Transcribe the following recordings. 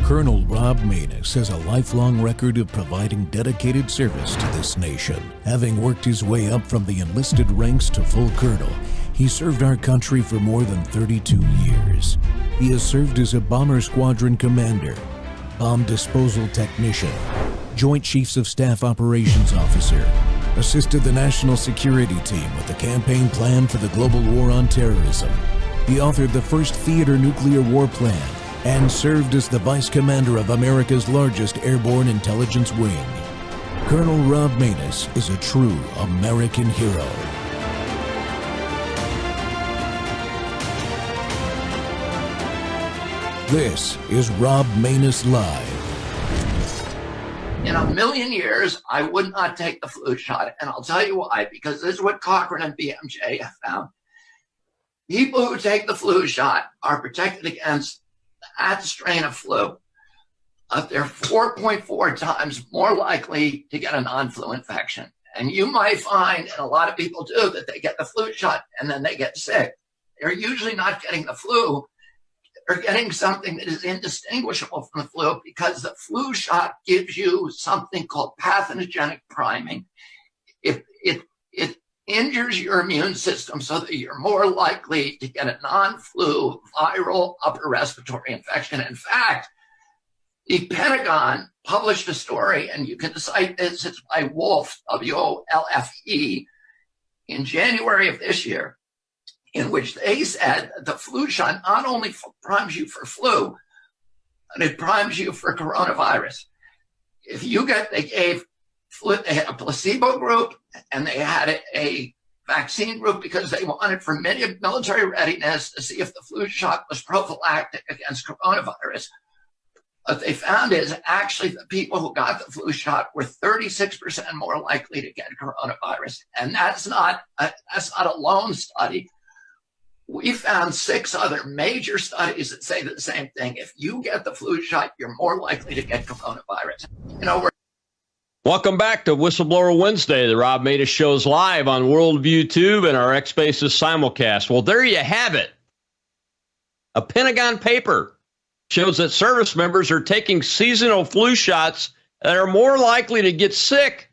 Colonel Rob Maness has a lifelong record of providing dedicated service to this nation. Having worked his way up from the enlisted ranks to full colonel, he served our country for more than 32 years. He has served as a bomber squadron commander, bomb disposal technician, Joint Chiefs of Staff Operations Officer, assisted the National Security Team with the campaign plan for the global war on terrorism. He authored the first theater nuclear war plan and served as the Vice Commander of America's largest airborne intelligence wing. Colonel Rob Maness is a true American hero. This is Rob Maness Live. In a million years, I would not take the flu shot, and I'll tell you why, because this is what Cochrane and BMJ have found. People who take the flu shot are protected against that strain of flu. They're 4.4 times more likely to get a non-flu infection. And you might find, and a lot of people do, that they get the flu shot and then they get sick. They're usually not getting the flu. They're getting something that is indistinguishable from the flu, because the flu shot gives you something called pathogenic priming. It injures your immune system so that you're more likely to get a non-flu viral upper respiratory infection. In fact, the Pentagon published a story, and you can cite this, it's by Wolfe, W-O-L-F-E, in January of this year, in which they said that the flu shot not only primes you for flu, but it primes you for coronavirus. If you get, they gave flu, they had a placebo group and they had a vaccine group, because they wanted for military readiness to see if the flu shot was prophylactic against coronavirus. What they found is actually the people who got the flu shot were 36% more likely to get coronavirus. And that's not a lone study. We found 6 other major studies that say the same thing. If you get the flu shot, you're more likely to get coronavirus. Welcome back to Whistleblower Wednesday. The Rob Maness Show's live on Worldview Tube and our X Spaces simulcast. Well, there you have it. A Pentagon paper shows that service members are taking seasonal flu shots that are more likely to get sick.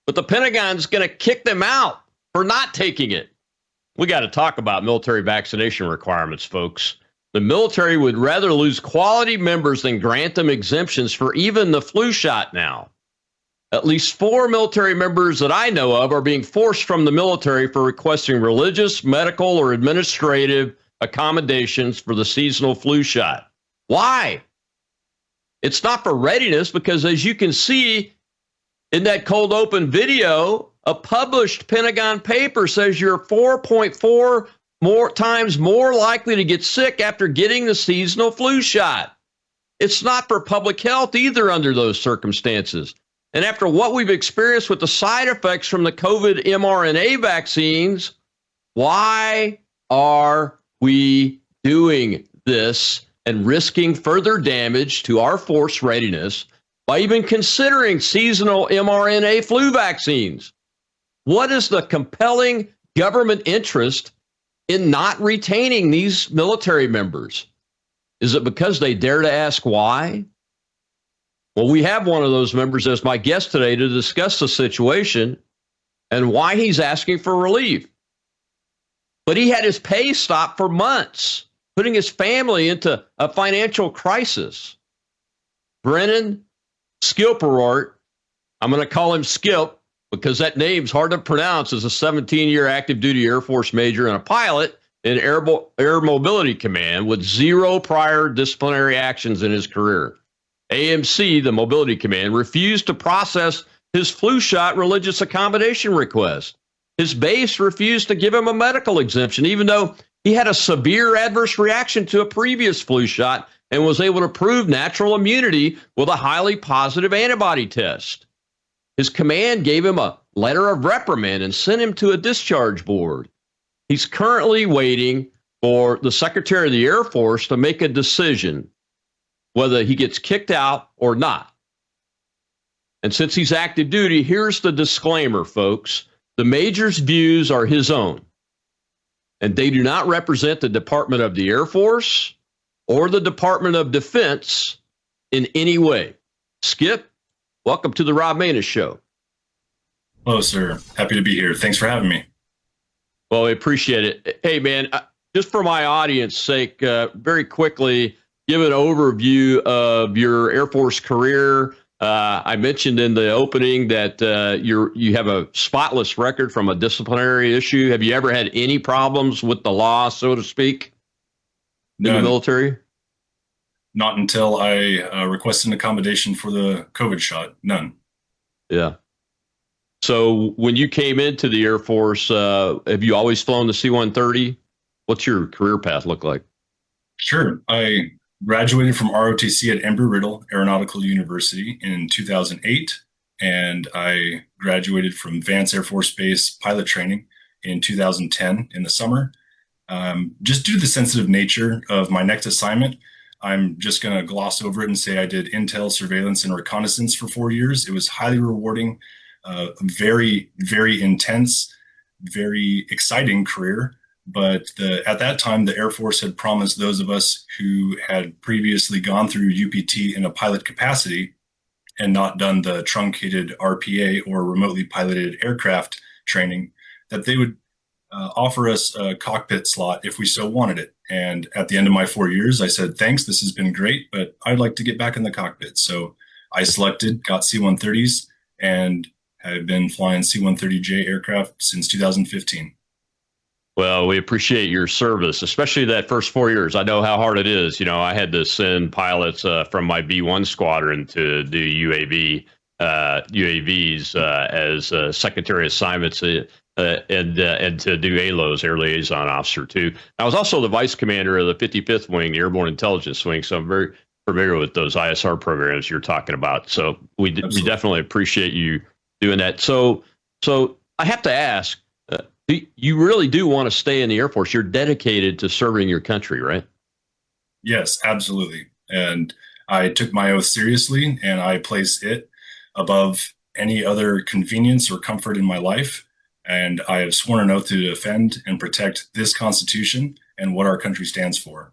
But the Pentagon's going to kick them out for not taking it. We got to talk about military vaccination requirements, folks. The military would rather lose quality members than grant them exemptions for even the flu shot now. At least 4 military members that I know of are being forced from the military for requesting religious, medical, or administrative accommodations for the seasonal flu shot. Why? It's not for readiness, because as you can see in that cold open video, a published Pentagon paper says you're 4.4 times more likely to get sick after getting the seasonal flu shot. It's not for public health either under those circumstances. And after what we've experienced with the side effects from the COVID mRNA vaccines, why are we doing this and risking further damage to our force readiness by even considering seasonal mRNA flu vaccines? What is the compelling government interest in not retaining these military members? Is it because they dare to ask why? Well, we have one of those members as my guest today to discuss the situation and why he's asking for relief. But he had his pay stopped for months, putting his family into a financial crisis. Brennan Skilperort, I'm going to call him Skip because that name's hard to pronounce, is a 17-year active duty Air Force major and a pilot in Air Mobility Command with 0 prior disciplinary actions in his career. AMC, the Mobility Command, refused to process his flu shot religious accommodation request. His base refused to give him a medical exemption, even though he had a severe adverse reaction to a previous flu shot and was able to prove natural immunity with a highly positive antibody test. His command gave him a letter of reprimand and sent him to a discharge board. He's currently waiting for the Secretary of the Air Force to make a decision whether he gets kicked out or not. And since he's active duty, here's the disclaimer, folks. The major's views are his own, and they do not represent the Department of the Air Force or the Department of Defense in any way. Skip, welcome to the Rob Maness Show. Hello, sir. Happy to be here. Thanks for having me. Well, we appreciate it. Hey, man, just for my audience sake, very quickly, give an overview of your Air Force career. I mentioned in the opening that you have a spotless record from a disciplinary issue. Have you ever had any problems with the law, so to speak, in the military? Not until I requested an accommodation for the COVID shot. None. Yeah. So when you came into the Air Force, have you always flown the C-130? What's your career path look like? Sure. I graduated from ROTC at Embry-Riddle Aeronautical University in 2008, and I graduated from Vance Air Force Base pilot training in 2010 in the summer. Just due to the sensitive nature of my next assignment, I'm just going to gloss over it and say I did intel, surveillance, and reconnaissance for 4 years. It was highly rewarding, very, very intense, very exciting career. But at that time, the Air Force had promised those of us who had previously gone through UPT in a pilot capacity and not done the truncated RPA or remotely piloted aircraft training, that they would offer us a cockpit slot if we so wanted it. And at the end of my 4 years, I said, thanks, this has been great, but I'd like to get back in the cockpit. So I selected, got C-130s, and have been flying C-130J aircraft since 2015. Well, we appreciate your service, especially that first 4 years. I know how hard it is. You know, I had to send pilots from my B-1 squadron to do UAVs as secondary assignments and to do ALOs, Air Liaison Officer, too. I was also the vice commander of the 55th Wing, the Airborne Intelligence Wing, so I'm very familiar with those ISR programs you're talking about. So we definitely appreciate you doing that. So I have to ask, you really do want to stay in the Air Force. You're dedicated to serving your country, right? Yes, absolutely. And I took my oath seriously, and I place it above any other convenience or comfort in my life. And I have sworn an oath to defend and protect this Constitution and what our country stands for.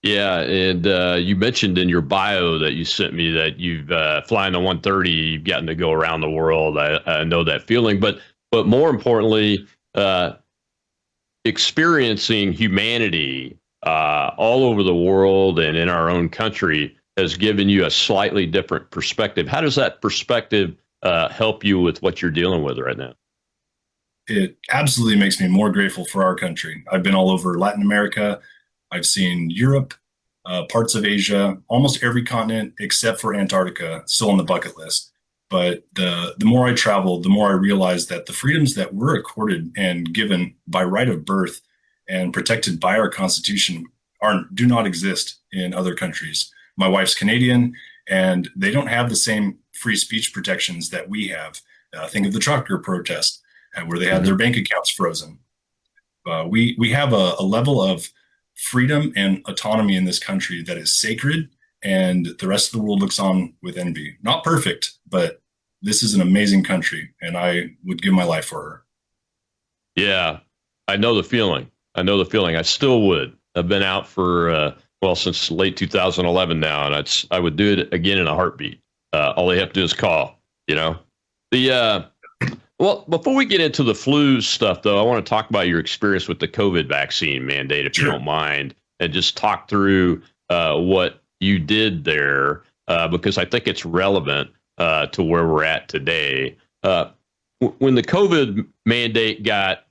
Yeah, and you mentioned in your bio that you sent me that you've flying the 130, you've gotten to go around the world. I know that feeling, but more importantly, experiencing humanity all over the world and in our own country has given you a slightly different perspective. How does that perspective help you with what you're dealing with right now? It absolutely makes me more grateful for our country. I've been all over Latin America. I've seen Europe, parts of Asia, almost every continent except for Antarctica, still on the bucket list. But the more I travel, the more I realize that the freedoms that we're accorded and given by right of birth and protected by our Constitution do not exist in other countries. My wife's Canadian, and they don't have the same free speech protections that we have. Think of the trucker protest, where they had their bank accounts frozen. We have a level of freedom and autonomy in this country that is sacred, and the rest of the world looks on with envy. Not perfect, but this is an amazing country, and I would give my life for her. Yeah, I know the feeling. I still would. I've been out for, since late 2011 now, and I would do it again in a heartbeat. All they have to do is call, you know. Well, before we get into the flu stuff, though, I want to talk about your experience with the COVID vaccine mandate, if you don't mind, and just talk through what you did there, because I think it's relevant to where we're at today. When the COVID mandate got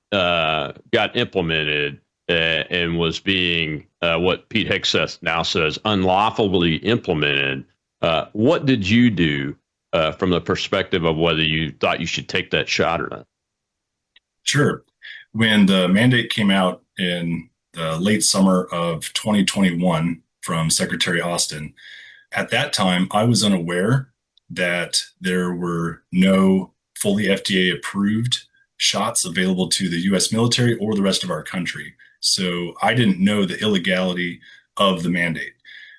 implemented and was being what Pete Hegseth now says unlawfully implemented, what did you do from the perspective of whether you thought you should take that shot or not? Sure. When the mandate came out in the late summer of 2021 from Secretary Austin, at that time, I was unaware that there were no fully FDA approved shots available to the U.S. military or the rest of our country. So I didn't know the illegality of the mandate.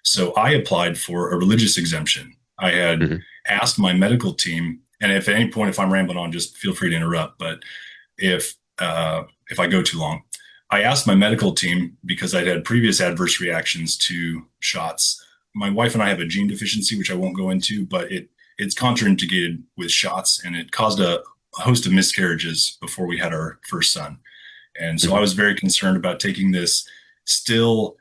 So I applied for a religious exemption. I had asked my medical team, and if at any point, if I'm rambling on, just feel free to interrupt. But if I go too long, I asked my medical team because I'd had previous adverse reactions to shots. My wife and I have a gene deficiency, which I won't go into, but it's contraindicated with shots, and it caused a host of miscarriages before we had our first son. And so I was very concerned about taking this still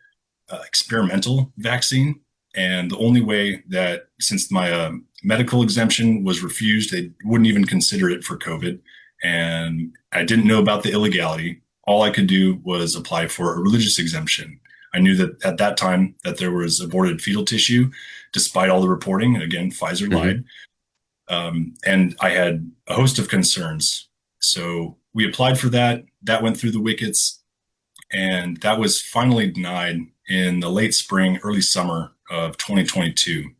experimental vaccine. And the only way that, since my medical exemption was refused, they wouldn't even consider it for COVID. And I didn't know about the illegality. All I could do was apply for a religious exemption. I knew that at that time that there was aborted fetal tissue, despite all the reporting. Again, Pfizer lied. And I had a host of concerns. So we applied for that. That went through the wickets. And that was finally denied in the late spring, early summer of 2022.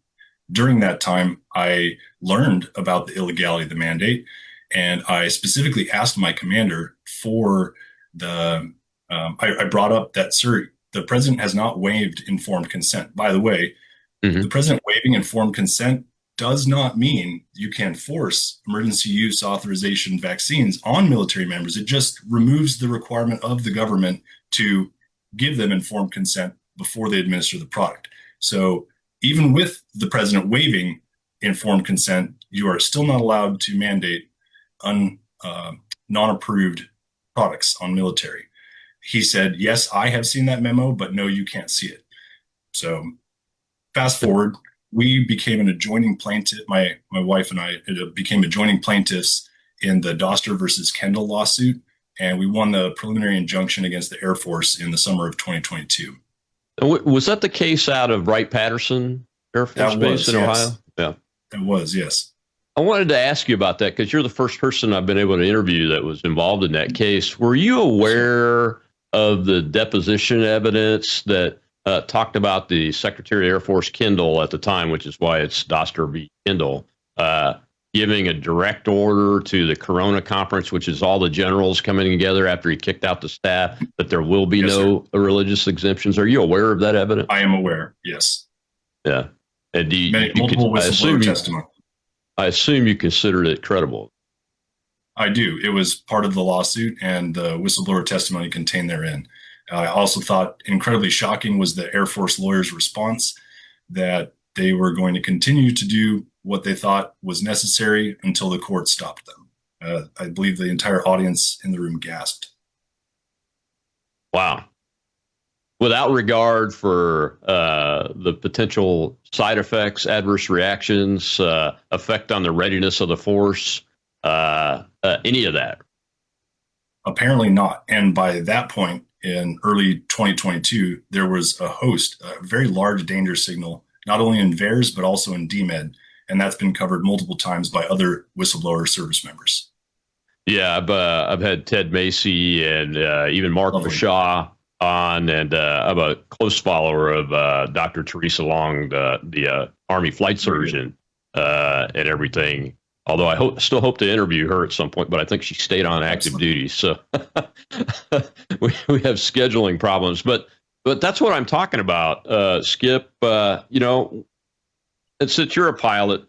During that time, I learned about the illegality of the mandate. And I specifically asked my commander for I brought up that, sir, the president has not waived informed consent. By the way, the president waiving informed consent does not mean you can force emergency use authorization vaccines on military members. It just removes the requirement of the government to give them informed consent before they administer the product. So even with the president waiving informed consent, you are still not allowed to mandate non-approved products on military. He said, yes, I have seen that memo, but no, you can't see it. So fast forward, we became an adjoining plaintiff. My wife and I became adjoining plaintiffs in the Doster versus Kendall lawsuit, and we won the preliminary injunction against the Air Force in the summer of 2022. Was that the case out of Wright-Patterson Air Force Base in Ohio? Yeah, it was. Yes. I wanted to ask you about that because you're the first person I've been able to interview that was involved in that case. Were you aware of the deposition evidence that talked about the Secretary of Air Force Kendall at the time, which is why it's Doster v. Kendall, giving a direct order to the Corona Conference, which is all the generals coming together after he kicked out the staff, that there will be no religious exemptions? Are you aware of that evidence? I am aware, yes. Yeah. And multiple whistleblower testimony. I assume you considered it credible. I do. It was part of the lawsuit, and the whistleblower testimony contained therein. I also thought incredibly shocking was the Air Force lawyers' response that they were going to continue to do what they thought was necessary until the court stopped them. I believe the entire audience in the room gasped. Wow. Without regard for the potential side effects, adverse reactions, effect on the readiness of the force, any of that? Apparently not. And by that point in early 2022, there was a very large danger signal, not only in VAERS, but also in DMED. And that's been covered multiple times by other whistleblower service members. Yeah, I've had Ted Macy and even Mark Bashaw on, and I'm a close follower of Dr. Teresa Long, the Army flight surgeon, and everything. Although I still hope to interview her at some point, but I think she stayed on active duty, so we have scheduling problems. But that's what I'm talking about, Skip. And since you're a pilot,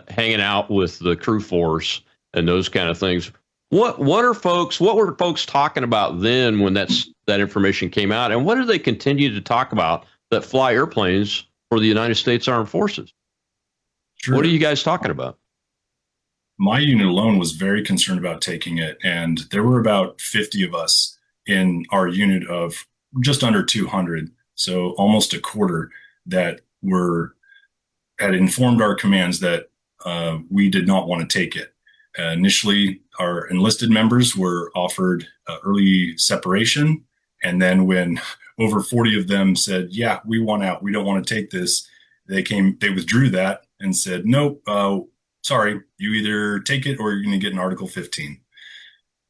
hanging out with the crew force and those kind of things, what were folks talking about then when that information came out, and what do they continue to talk about that fly airplanes for the United States Armed Forces? Sure. What are you guys talking about? My unit alone was very concerned about taking it, and there were about 50 of us in our unit of just under 200, so almost a quarter, that had informed our commands that we did not want to take it. Initially, our enlisted members were offered early separation, and then when over 40 of them said, "Yeah, we want out, we don't want to take this," they withdrew that and said, "Nope, sorry, you either take it or you're going to get an Article 15.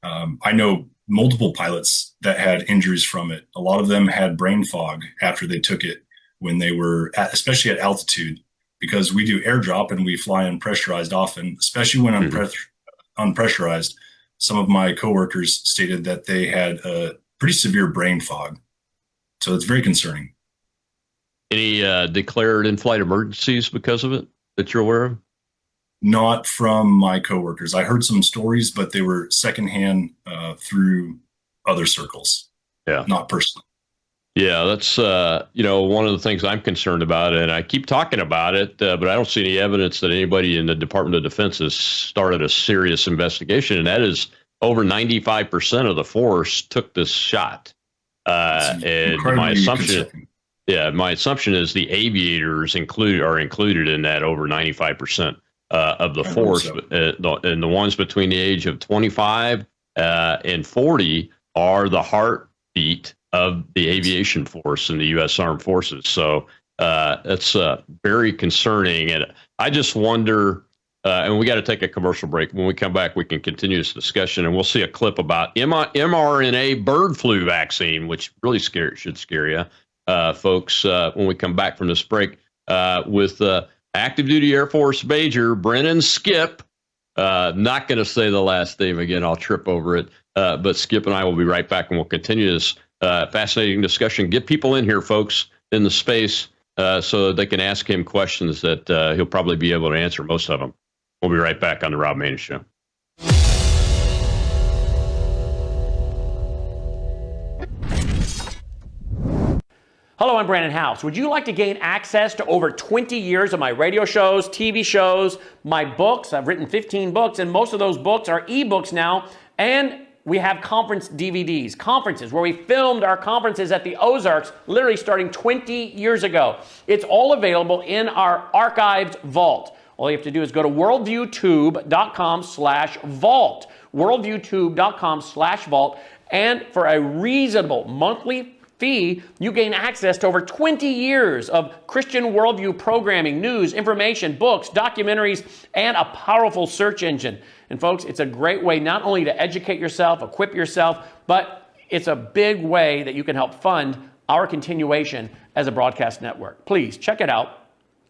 I know multiple pilots that had injuries from it. A lot of them had brain fog after they took it when they were especially at altitude, because we do airdrop and we fly unpressurized often, especially when unpressurized. Some of my coworkers stated that they had a pretty severe brain fog. So it's very concerning. Any declared in-flight emergencies because of it that you're aware of? Not from my coworkers. I heard some stories, but they were secondhand through other circles. not personally. Yeah, that's one of the things I'm concerned about, and I keep talking about it, but I don't see any evidence that anybody in the Department of Defense has started a serious investigation, and that is over 95% of the force took this shot. And my assumption is the aviators are included in that over 95% of the force, and the ones between the age of 25 and 40 are the heartbeat of the aviation force in the U.S. Armed Forces. So that's very concerning. And I just wonder, and we got to take a commercial break. When we come back, we can continue this discussion, and we'll see a clip about mRNA bird flu vaccine, which really should scare you, folks, when we come back from this break with active duty Air Force Major Brennan Skip. Not going to say the last name again. I'll trip over it. But Skip and I will be right back, and we'll continue this fascinating discussion. Get people in here, folks, in the space so they can ask him questions that he'll probably be able to answer most of them. We'll be right back on the Rob Maness Show. Hello, I'm Brandon House. Would you like to gain access to over 20 years of my radio shows, TV shows, my books? I've written 15 books, and most of those books are ebooks now, and we have conference DVDs, conferences where we filmed our conferences at the Ozarks, literally starting 20 years ago. It's all available in our archived vault. All you have to do is go to worldviewtube.com/vault, worldviewtube.com/vault, and for a reasonable monthly fee, you gain access to over 20 years of Christian worldview programming, news, information, books, documentaries, and a powerful search engine. And folks, it's a great way not only to educate yourself, equip yourself, but it's a big way that you can help fund our continuation as a broadcast network. Please check it out.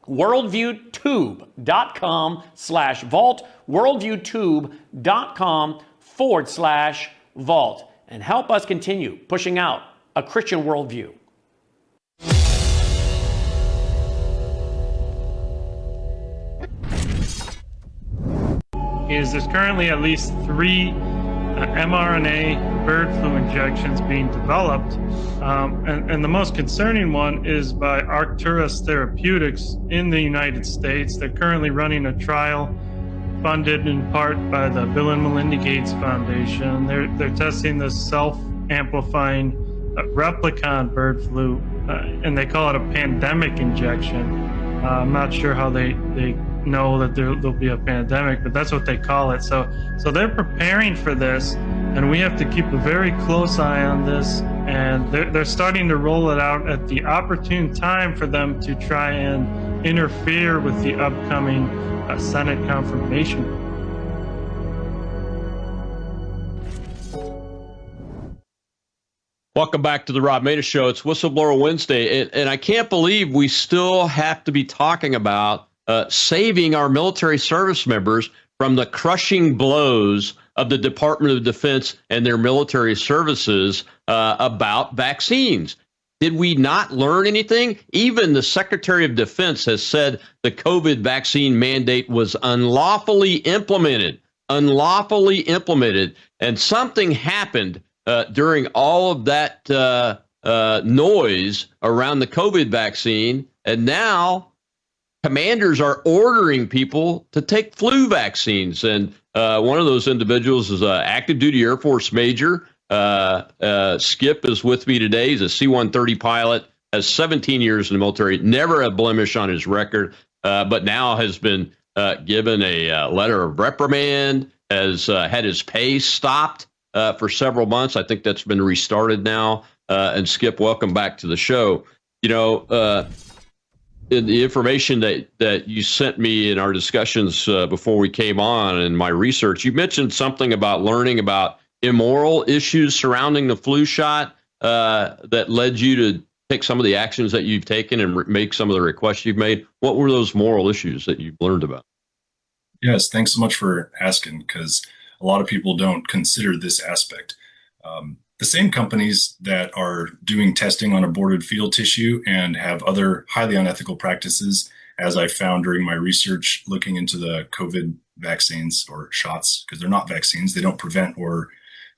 worldviewtube.com/vault, worldviewtube.com/vault, and help us continue pushing out a Christian worldview. There's currently at least 3 mRNA bird flu injections being developed. And the most concerning one is by Arcturus Therapeutics in the United States. They're currently running a trial funded in part by the Bill and Melinda Gates Foundation. They're testing this self-amplifying replicon bird flu, and they call it a pandemic injection. I'm not sure how they know that there'll be a pandemic, but that's what they call it. So they're preparing for this, and we have to keep a very close eye on this. And they're starting to roll it out at the opportune time for them to try and interfere with the upcoming Senate confirmation. Welcome back to the Rob Maness Show. It's Whistleblower Wednesday, and I can't believe we still have to be talking about saving our military service members from the crushing blows of the Department of Defense and their military services about vaccines. Did we not learn anything? Even the Secretary of Defense has said the COVID vaccine mandate was unlawfully implemented, and something happened during all of that noise around the COVID vaccine, and now commanders are ordering people to take flu vaccines. And one of those individuals is an active duty Air Force Major. Skip is with me today. He's a C-130 pilot, has 17 years in the military, never a blemish on his record, but now has been given a letter of reprimand, has had his pay stopped for several months. I think that's been restarted now. And Skip, welcome back to the show. You know, in the information that you sent me in our discussions before we came on and my research, you mentioned something about learning about immoral issues surrounding the flu shot that led you to take some of the actions that you've taken and make some of the requests you've made. What were those moral issues that you've learned about? Yes, thanks so much for asking, because a lot of people don't consider this aspect. The same companies that are doing testing on aborted fetal tissue and have other highly unethical practices, as I found during my research looking into the COVID vaccines or shots, because they're not vaccines, they don't prevent or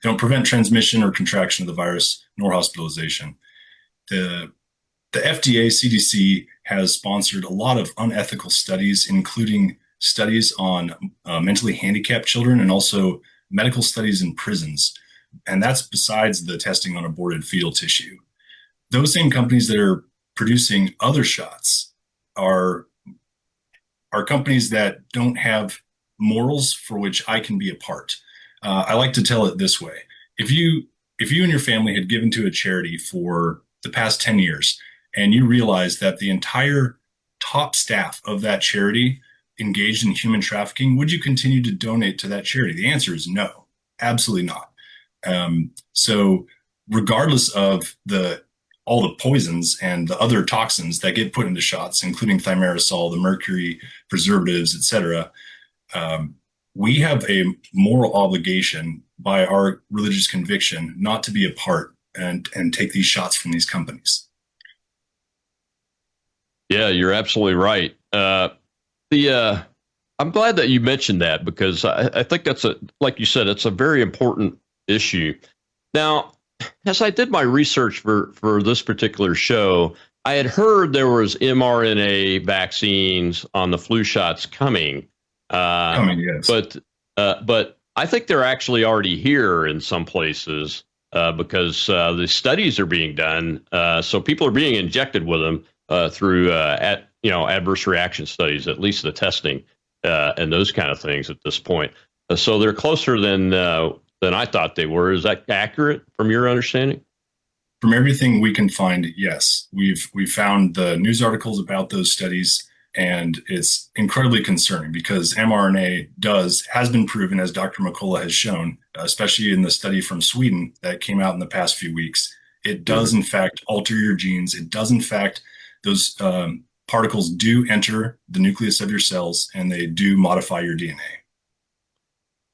don't prevent transmission or contraction of the virus, nor hospitalization. The FDA, CDC has sponsored a lot of unethical studies, including studies on mentally handicapped children and also medical studies in prisons. And that's besides the testing on aborted fetal tissue. Those same companies that are producing other shots are companies that don't have morals for which I can be a part. I like to tell it this way. If you and your family had given to a charity for the past 10 years and you realize that the entire top staff of that charity engaged in human trafficking, would you continue to donate to that charity? The answer is no, absolutely not. So regardless of all the poisons and the other toxins that get put into shots, including thimerosal, the mercury, preservatives, etc., we have a moral obligation by our religious conviction not to be a part and take these shots from these companies. Yeah, you're absolutely right. I'm glad that you mentioned that, because I think that's like you said, it's a very important issue. Now, as I did my research for this particular show, I had heard there was mRNA vaccines on the flu shots coming. Yes. But I think they're actually already here in some places because the studies are being done. So people are being injected with them through adverse reaction studies, at least the testing and those kind of things at this point. So they're closer than I thought they were. Is that accurate from your understanding? From everything we can find, yes. We've found the news articles about those studies, and it's incredibly concerning because mRNA has been proven, as Dr. McCullough has shown, especially in the study from Sweden that came out in the past few weeks. It does, in fact, alter your genes. It does, in fact, those particles do enter the nucleus of your cells, and they do modify your DNA.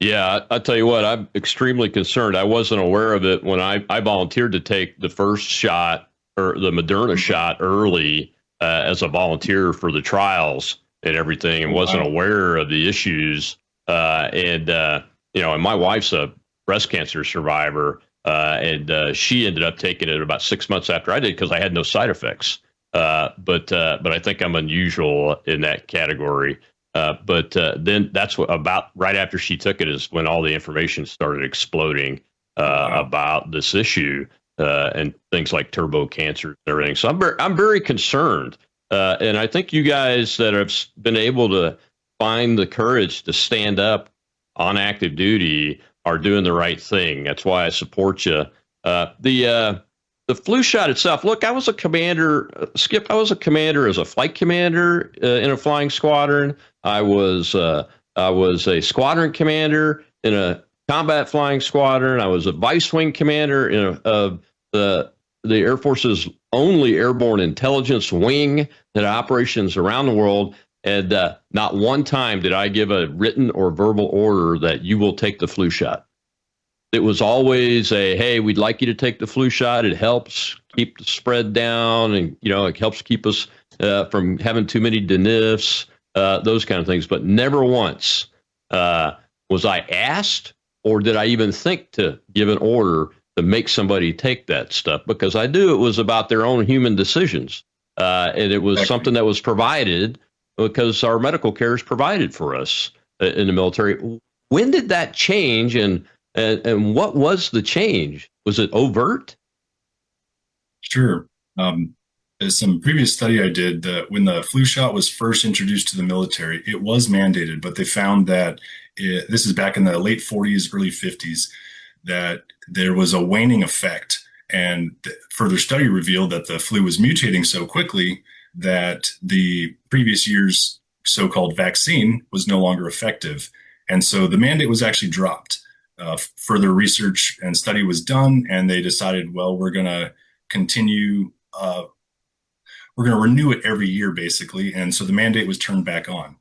Yeah, I'll tell you what, I'm extremely concerned. I wasn't aware of it when I volunteered to take the first shot, or the Moderna shot, early as a volunteer for the trials and everything, and wasn't aware of the issues. And my wife's a breast cancer survivor, and she ended up taking it about 6 months after I did because I had no side effects. But I think I'm unusual in that category. But then that's about right after she took it is when all the information started exploding about this issue and things like turbo cancer and everything. So I'm very concerned. And I think you guys that have been able to find the courage to stand up on active duty are doing the right thing. That's why I support you. The flu shot itself, look, I was a commander, Skip, I was a commander as a flight commander in a flying squadron. I was a squadron commander in a combat flying squadron. I was a vice wing commander in the Air Force's only airborne intelligence wing that operations around the world. And not one time did I give a written or verbal order that you will take the flu shot. It was always hey, we'd like you to take the flu shot. It helps keep the spread down, and it helps keep us from having too many DNFs, those kind of things. But never once was I asked, or did I even think to give an order to make somebody take that stuff, because I knew it was about their own human decisions, and it was something that was provided because our medical care is provided for us in the military. When did that change, and what was the change? Was it overt? Sure. There's some previous study I did that when the flu shot was first introduced to the military, it was mandated, but they found that this is back in the late 40s, early 50s, that there was a waning effect. And further study revealed that the flu was mutating so quickly that the previous year's so-called vaccine was no longer effective. And so the mandate was actually dropped. Further research and study was done, and they decided, well, we're going to continue, we're going to renew it every year, basically. And so the mandate was turned back on.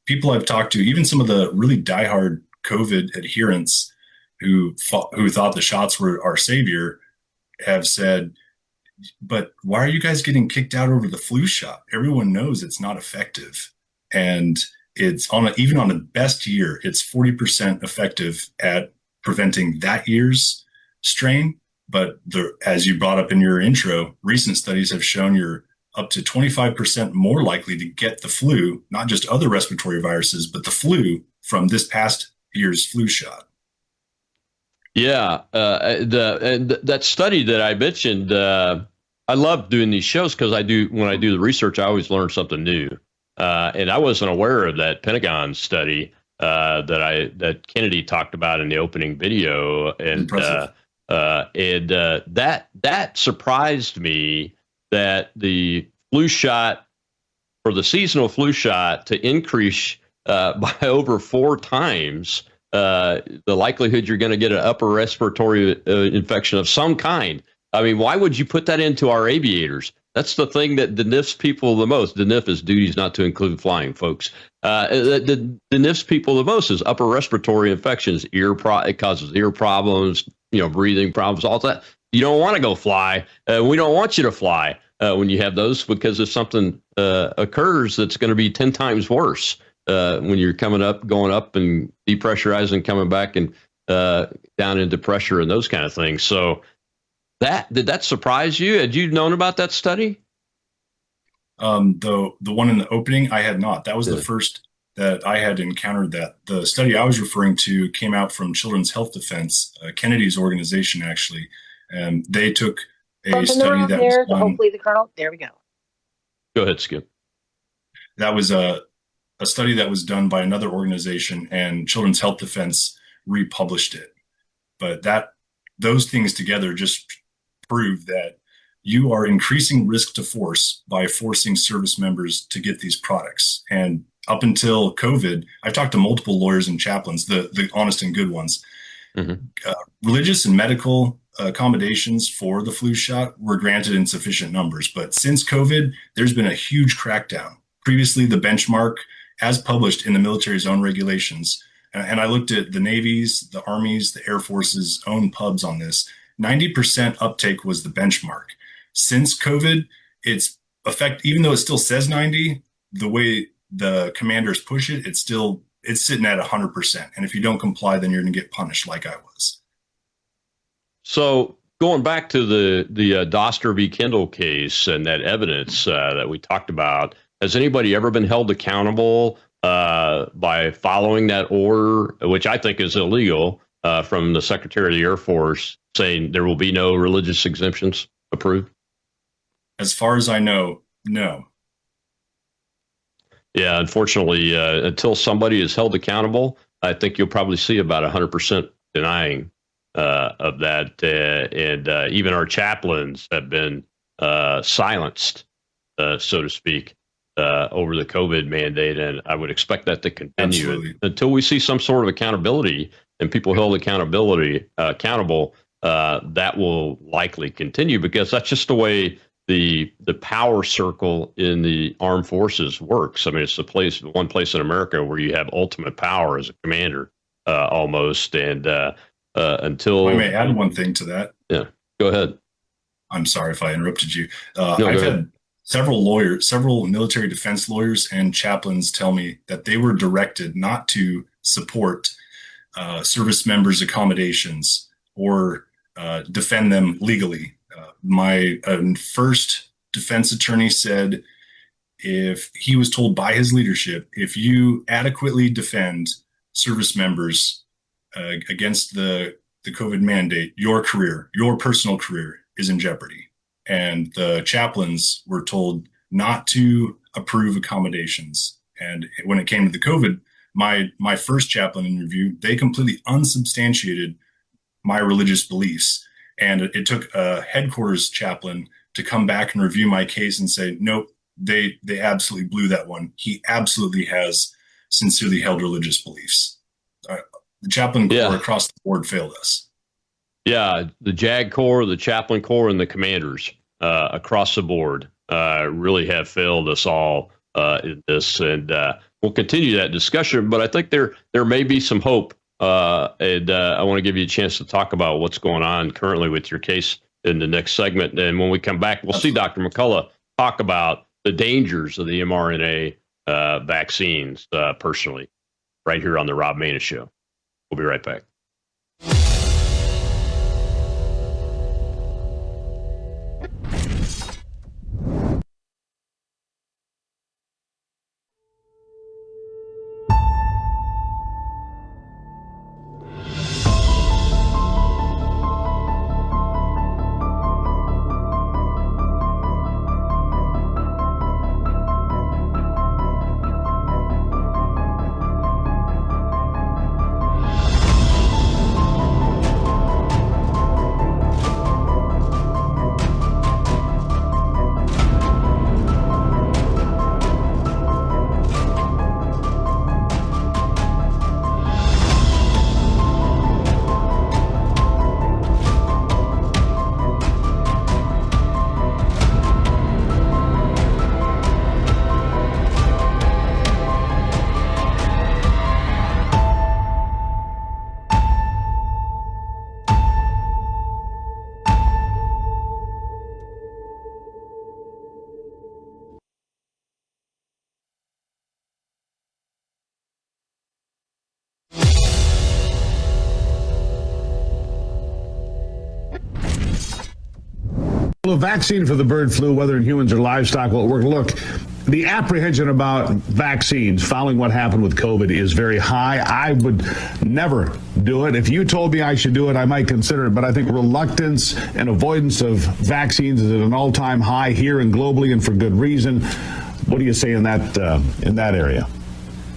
People I've talked to, even some of the really diehard COVID adherents who thought the shots were our savior, have said, but why are you guys getting kicked out over the flu shot? Everyone knows it's not effective. And it's even on the best year, it's 40% effective at preventing that year's strain. But as you brought up in your intro, recent studies have shown you're up to 25% more likely to get the flu, not just other respiratory viruses, but the flu from this past year's flu shot. Yeah, that study that I mentioned, I love doing these shows because when I do the research, I always learn something new. And I wasn't aware of that Pentagon study that Kennedy talked about in the opening video, and that surprised me that the flu shot, or the seasonal flu shot, to increase by over 4 times the likelihood you're going to get an upper respiratory infection of some kind. I mean, why would you put that into our aviators? That's the thing that deniffs people the most. Deniff is duties not to include flying, folks. The deniffs people the most is upper respiratory infections. It causes ear problems, breathing problems, all that. You don't want to go fly. We don't want you to fly when you have those, because if something occurs, that's going to be 10 times worse when you're going up and depressurizing, coming back and down into pressure and those kind of things. So did that surprise you? Had you known about that study? The one in the opening, I had not. That was the first that I had encountered that. The study I was referring to came out from Children's Health Defense, Kennedy's organization, actually. And they took a study that was done. Hopefully the Colonel. There we go. Go ahead, Skip. That was a study that was done by another organization, and Children's Health Defense republished it. But those things together just prove that you are increasing risk to force by forcing service members to get these products. And up until COVID, I've talked to multiple lawyers and chaplains, the honest and good ones. Mm-hmm. Religious and medical accommodations for the flu shot were granted in sufficient numbers. But since COVID, there's been a huge crackdown. Previously, the benchmark, as published in the military's own regulations, and I looked at the Navy's, the Army's, the Air Force's own pubs on this, 90% uptake was the benchmark. Since COVID, even though it still says 90, the way the commanders push it, it's sitting at 100%. And if you don't comply, then you're going to get punished like I was. So going back to the Doster v. Kendall case and that evidence that we talked about, has anybody ever been held accountable by following that order, which I think is illegal, from the Secretary of the Air Force, saying there will be no religious exemptions approved? As far as I know, no. Yeah, unfortunately, until somebody is held accountable, I think you'll probably see about 100% denying of that. And even our chaplains have been silenced, so to speak, over the COVID mandate. And I would expect that to continue until we see some sort of accountability and people held accountable. That will likely continue, because that's just the way the power circle in the armed forces works. I mean, it's the one place in America where you have ultimate power as a commander, almost. And until I may add one thing to that. Yeah, go ahead. I'm sorry if I interrupted you. I've had several military defense lawyers and chaplains tell me that they were directed not to support service members' accommodations or defend them legally. My first defense attorney said if he was told by his leadership, if you adequately defend service members against the COVID mandate, your personal career is in jeopardy. And the chaplains were told not to approve accommodations. And when it came to the COVID, my first chaplain interview, they completely unsubstantiated my religious beliefs. And it took a headquarters chaplain to come back and review my case and say, nope, they absolutely blew that one. He absolutely has sincerely held religious beliefs. The chaplain corps across the board failed us. Yeah, the JAG Corps, the Chaplain Corps, and the commanders across the board really have failed us all in this. And we'll continue that discussion, but I think there may be some hope. And I want to give you a chance to talk about what's going on currently with your case in the next segment. And when we come back, we'll see Dr. McCullough talk about the dangers of the mRNA vaccines personally, right here on the Rob Maness Show. We'll be right back. A vaccine for the bird flu, whether in humans or livestock, will work. Look, the apprehension about vaccines following what happened with COVID is very high. I would never do it. If you told me I should do it, I might consider it. But I think reluctance and avoidance of vaccines is at an all-time high here and globally, and for good reason. What do you say in that area?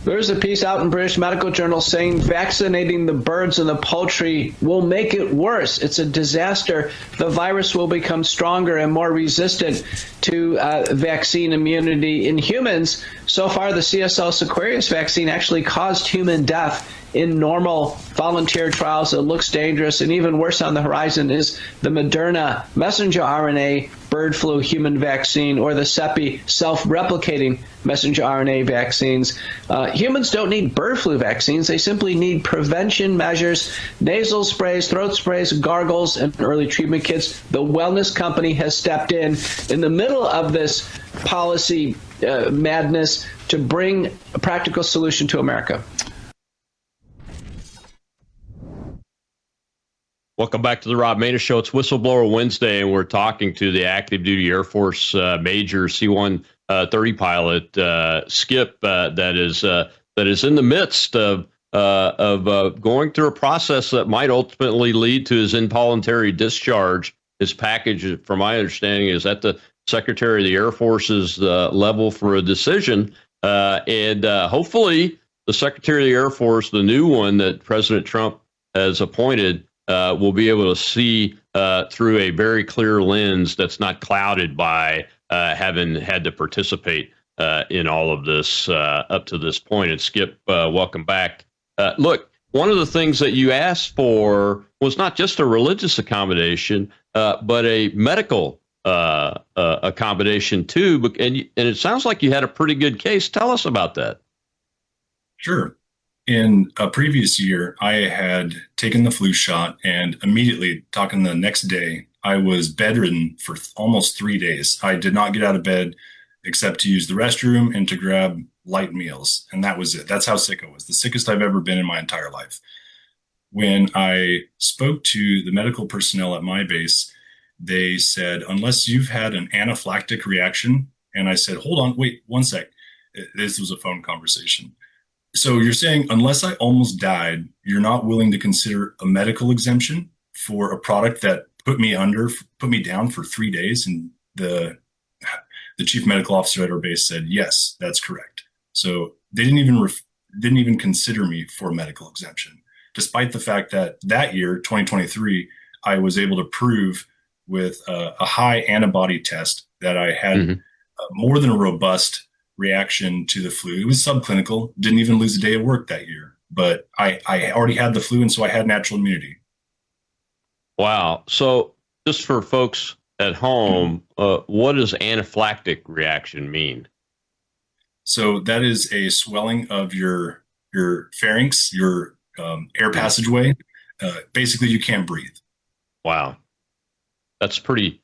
There's a piece out in British Medical Journal saying vaccinating the birds and the poultry will make it worse. It's a disaster. The virus will become stronger and more resistant to vaccine immunity in humans. So far, the CSL Seqirus vaccine actually caused human death in normal volunteer trials. It looks dangerous, and even worse on the horizon is the Moderna messenger RNA bird flu human vaccine, or the CEPI self-replicating messenger RNA vaccines. Humans don't need bird flu vaccines. They simply need prevention measures, nasal sprays, throat sprays, gargles, and early treatment kits. The Wellness Company has stepped in the middle of this policy madness to bring a practical solution to America. Welcome back to the Rob Maness Show. It's Whistleblower Wednesday, and we're talking to the active duty Air Force Major C-130 pilot Skip that is in the midst of going through a process that might ultimately lead to his involuntary discharge. His package, from my understanding, is at the Secretary of the Air Force's level for a decision, and hopefully the Secretary of the Air Force, the new one that President Trump has appointed, will be able to see through a very clear lens that's not clouded by having had to participate in all of this up to this point. And Skip, welcome back. Look, one of the things that you asked for was not just a religious accommodation, but a medical accommodation too. And it sounds like you had a pretty good case. Tell us about that. Sure. In a previous year, I had taken the flu shot, and immediately, talking the next day, I was bedridden for almost 3 days. I did not get out of bed except to use the restroom and to grab light meals. And that was it. That's how sick I was. The sickest I've ever been in my entire life. When I spoke to the medical personnel at my base, they said, unless you've had an anaphylactic reaction. And I said, hold on, wait 1 sec. This was a phone conversation. So you're saying, unless I almost died, you're not willing to consider a medical exemption for a product that put me down for 3 days? And the chief medical officer at our base said, yes, that's correct. So they didn't even consider me for a medical exemption, despite the fact that that year, 2023, I was able to prove with a high antibody test that I had more than a robust reaction to the flu. It was subclinical, didn't even lose a day of work that year, but I already had the flu, and so I had natural immunity. Wow. So just for folks at home, what does anaphylactic reaction mean? So that is a swelling of your pharynx, your air passageway. Basically, you can't breathe. Wow. That's pretty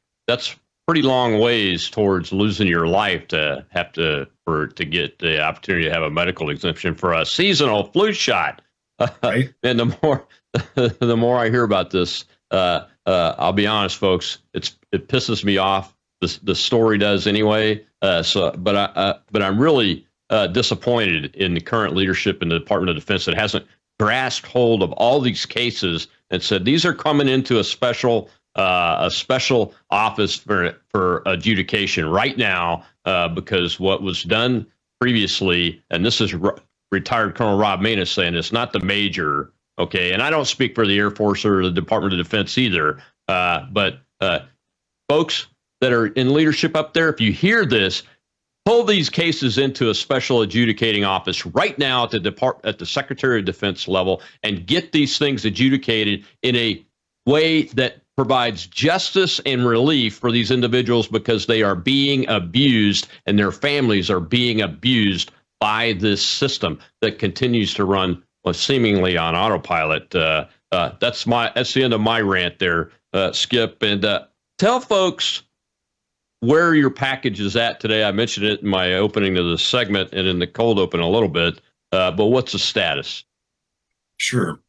long ways towards losing your life to have to get the opportunity to have a medical exemption for a seasonal flu shot. Right. And the more I hear about this. I'll be honest, folks. It pisses me off. The story does anyway. But I'm really disappointed in the current leadership in the Department of Defense that hasn't grasped hold of all these cases and said these are coming into a special office for adjudication right now, because what was done previously, and this is retired Colonel Rob Maness saying it's not the major, okay, and I don't speak for the Air Force or the Department of Defense either, but folks that are in leadership up there, if you hear this, pull these cases into a special adjudicating office right now at the Secretary of Defense level and get these things adjudicated in a way that provides justice and relief for these individuals, because they are being abused and their families are being abused by this system that continues to run seemingly on autopilot. That's the end of my rant there, Skip. And tell folks where your package is at today. I mentioned it in my opening of the segment and in the cold open a little bit, but what's the status? Sure.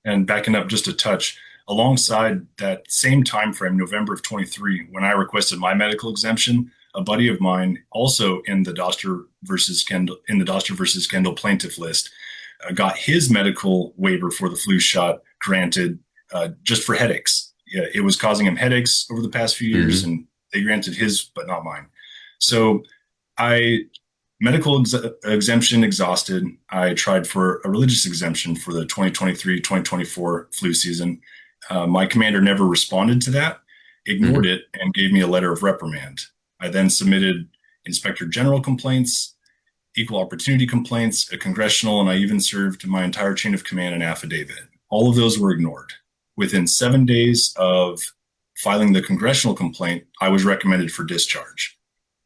And backing up just a touch, alongside that same time frame, November of 23, when I requested my medical exemption, a buddy of mine, also in the Doster versus Kendall plaintiff list, got his medical waiver for the flu shot granted just for headaches. Yeah, it was causing him headaches over the past few years, and they granted his, but not mine. So medical exemption exhausted. I tried for a religious exemption for the 2023-2024 flu season. My commander never responded to that, ignored it, and gave me a letter of reprimand. I then submitted Inspector General complaints, equal opportunity complaints, a congressional, and I even served my entire chain of command an affidavit. All of those were ignored. Within 7 days of filing the congressional complaint, I was recommended for discharge.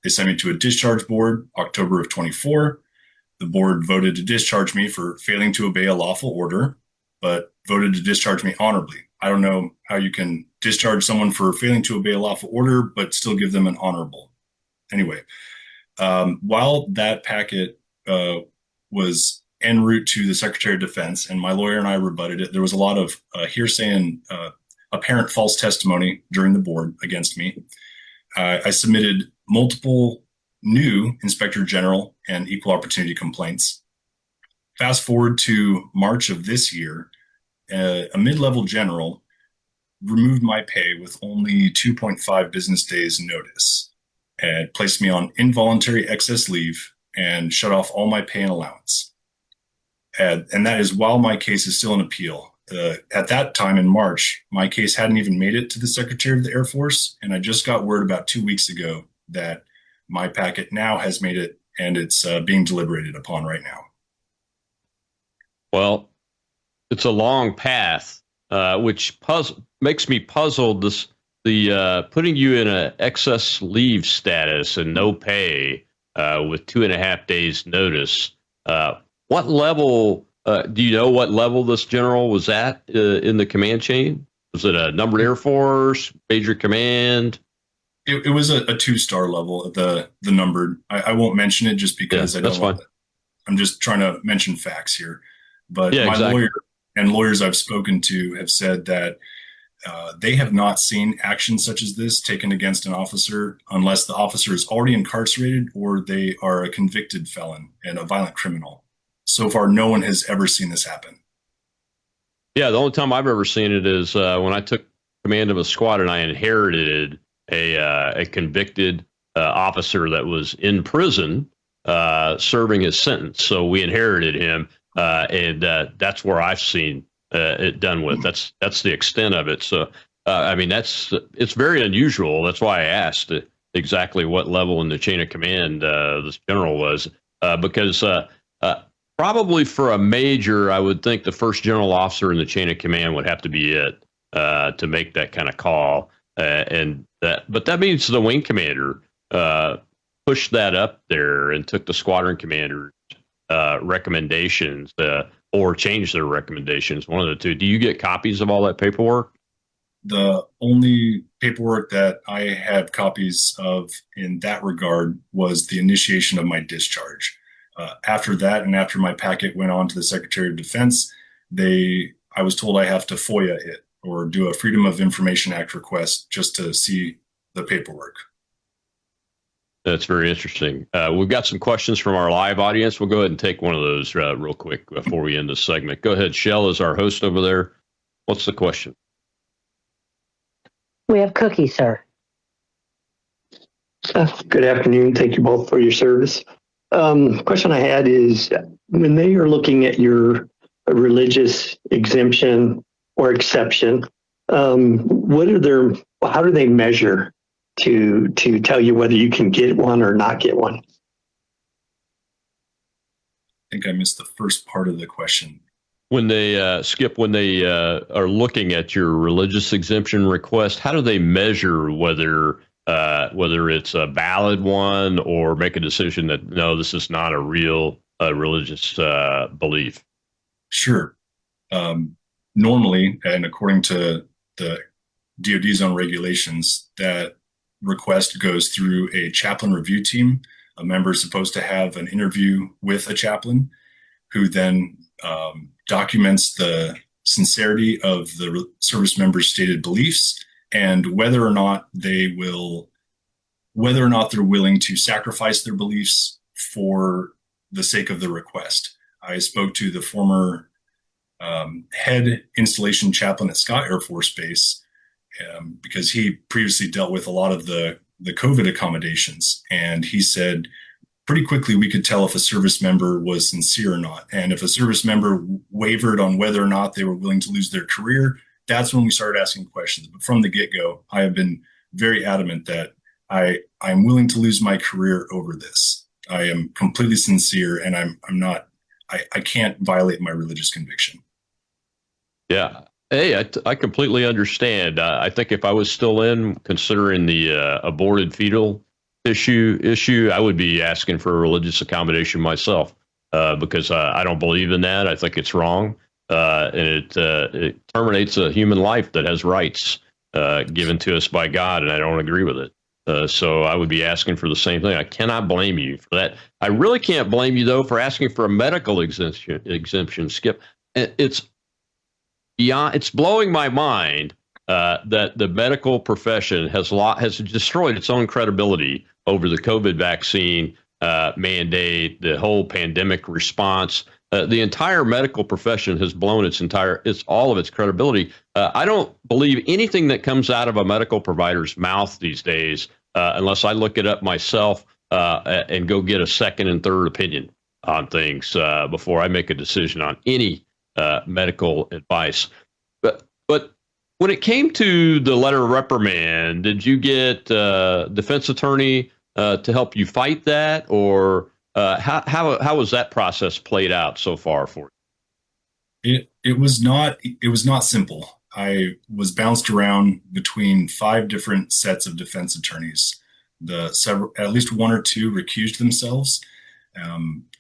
They sent me to a discharge board, October of 24. The board voted to discharge me for failing to obey a lawful order, but voted to discharge me honorably. I don't know how you can discharge someone for failing to obey a lawful order, but still give them an honorable. Anyway, while that packet was en route to the Secretary of Defense, and my lawyer and I rebutted it, there was a lot of hearsay and apparent false testimony during the board against me. I submitted multiple new Inspector General and equal opportunity complaints. Fast forward to March of this year, a mid-level general removed my pay with only 2.5 business days notice and placed me on involuntary excess leave and shut off all my pay and allowance. And that is while my case is still in appeal. At that time in March, my case hadn't even made it to the Secretary of the Air Force, and I just got word about 2 weeks ago that my packet now has made it, and it's being deliberated upon right now. Well, it's a long path, which makes me puzzled. The putting you in an excess leave status and no pay with 2.5 days notice. What level? Do you know what level this general was at in the command chain? Was it a numbered Air Force, Major Command? It was a 2-star level, the numbered. I won't mention it just because I don't want. I'm just trying to mention facts here. But my lawyer and lawyers I've spoken to have said that they have not seen action such as this taken against an officer unless the officer is already incarcerated or they are a convicted felon and a violent criminal. So far, no one has ever seen this happen. Yeah, the only time I've ever seen it is when I took command of a squad and I inherited a convicted officer that was in prison serving his sentence. So we inherited him, and that's where I've seen it done with. That's the extent of it. So, I mean, it's very unusual. That's why I asked exactly what level in the chain of command this general was, because probably for a major, I would think the first general officer in the chain of command would have to be it to make that kind of call. But that means the wing commander pushed that up there and took the squadron commander's recommendations or changed their recommendations. One of the two. Do you get copies of all that paperwork? The only paperwork that I had copies of in that regard was the initiation of my discharge. After that, and after my packet went on to the Secretary of Defense, they I was told I have to FOIA it or do a Freedom of Information Act request just to see the paperwork. That's very interesting. We've got some questions from our live audience. We'll go ahead and take one of those real quick before we end this segment. Go ahead, Shell is our host over there. What's the question? We have Cookie, sir. Good afternoon. Thank you both for your service. Question I had is, when they are looking at your religious exemption or exception, how do they measure to tell you whether you can get one or not get one? I think I missed the first part of the question. When they, Skip, when they are looking at your religious exemption request, how do they measure whether it's a valid one or make a decision that, no, this is not a real religious belief? Sure. Normally, and according to the DoD's own regulations, that request goes through a chaplain review team. A member is supposed to have an interview with a chaplain who then documents the sincerity of the service member's stated beliefs and whether or not they're willing to sacrifice their beliefs for the sake of the request. I spoke to the former head installation chaplain at Scott Air Force Base because he previously dealt with a lot of the COVID accommodations. And he said pretty quickly we could tell if a service member was sincere or not. And if a service member wavered on whether or not they were willing to lose their career, that's when we started asking questions. But from the get-go, I have been very adamant that I'm willing to lose my career over this. I am completely sincere, and I can't violate my religious conviction. Yeah. Hey, I completely understand. I think if I was still considering the aborted fetal issue, I would be asking for a religious accommodation myself because I don't believe in that. I think it's wrong. And it terminates a human life that has rights given to us by God, and I don't agree with it. So I would be asking for the same thing. I cannot blame you for that. I really can't blame you, though, for asking for a medical exemption, Skip. It's blowing my mind that the medical profession has destroyed its own credibility over the COVID vaccine mandate, the whole pandemic response. The entire medical profession has blown all of its credibility. I don't believe anything that comes out of a medical provider's mouth these days, unless I look it up myself and go get a second and third opinion on things before I make a decision on any medical advice. But when it came to the letter of reprimand, did you get a defense attorney to help you fight that, or how was that process played out so far for you? It was not simple. I was bounced around between 5 different sets of defense attorneys. At least 1 or 2 recused themselves.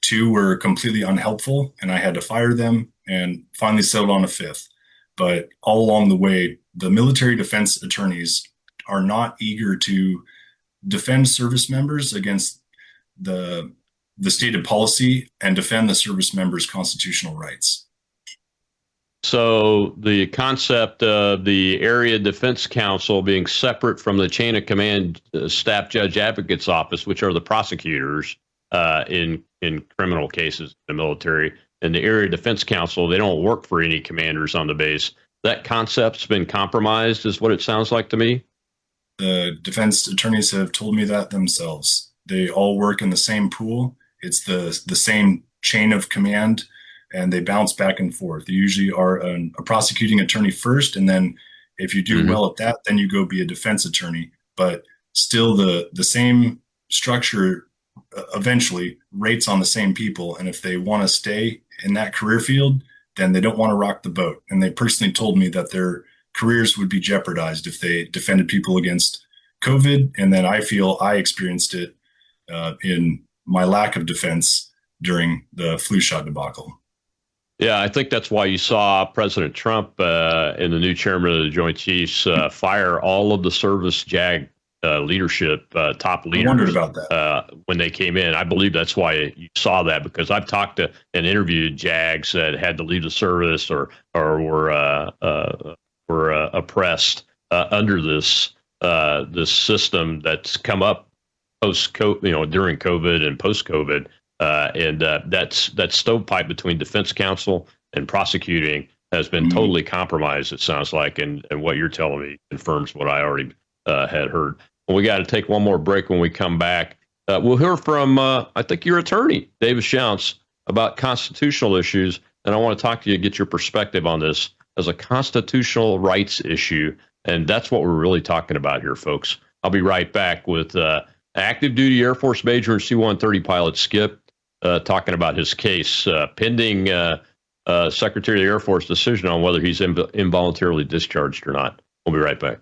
2 were completely unhelpful, and I had to fire them, and finally settled on a 5th. But all along the way, the military defense attorneys are not eager to defend service members against the stated policy and defend the service members' constitutional rights. So the concept of the Area Defense Council being separate from the chain of command staff judge advocate's office, which are the prosecutors in criminal cases in the military, and the Area Defense Council, they don't work for any commanders on the base. That concept's been compromised, is what it sounds like to me. The defense attorneys have told me that themselves. They all work in the same pool. It's the same chain of command, and they bounce back and forth. They usually are a prosecuting attorney first, and then if you do well at that, then you go be a defense attorney. But still the same structure eventually rates on the same people. And if they want to stay in that career field, then they don't want to rock the boat. And they personally told me that their careers would be jeopardized if they defended people against COVID. And then I feel I experienced it in my lack of defense during the flu shot debacle. Yeah, I think that's why you saw President Trump and the new chairman of the Joint Chiefs fire all of the service JAG leadership, top I leaders. wondered about that. When they came in. I believe that's why you saw that, because I've talked to and interviewed JAGs that had to leave the service or were oppressed under this system that's come up post-COVID, during COVID and post-COVID, and that stovepipe between defense counsel and prosecuting has been totally compromised, it sounds like, and what you're telling me confirms what I already had heard. Well, we got to take one more break. When we come back, we'll hear from, I think, your attorney, Davis Schounts, about constitutional issues, and I want to talk to you, get your perspective on this as a constitutional rights issue, and that's what we're really talking about here, folks. I'll be right back with active duty Air Force Major and C-130 pilot Skip talking about his case pending Secretary of the Air Force decision on whether he's involuntarily discharged or not. We'll be right back.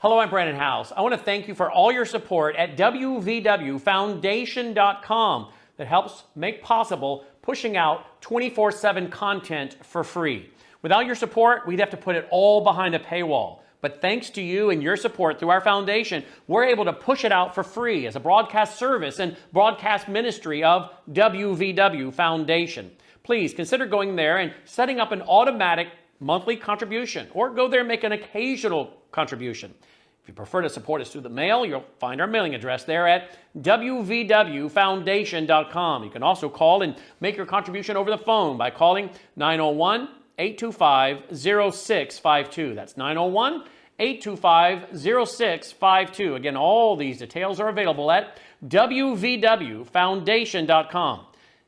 Hello, I'm Brandon House. I want to thank you for all your support at WVWFoundation.com that helps make possible pushing out 24/7 content for free. Without your support, we'd have to put it all behind a paywall. But thanks to you and your support through our foundation, we're able to push it out for free as a broadcast service and broadcast ministry of WVW Foundation. Please consider going there and setting up an automatic monthly contribution, or go there and make an occasional contribution. If you prefer to support us through the mail, you'll find our mailing address there at WVWFoundation.com. You can also call and make your contribution over the phone by calling 901-825-0652. That's 901-825-0652. Again, all these details are available at WVWFoundation.com.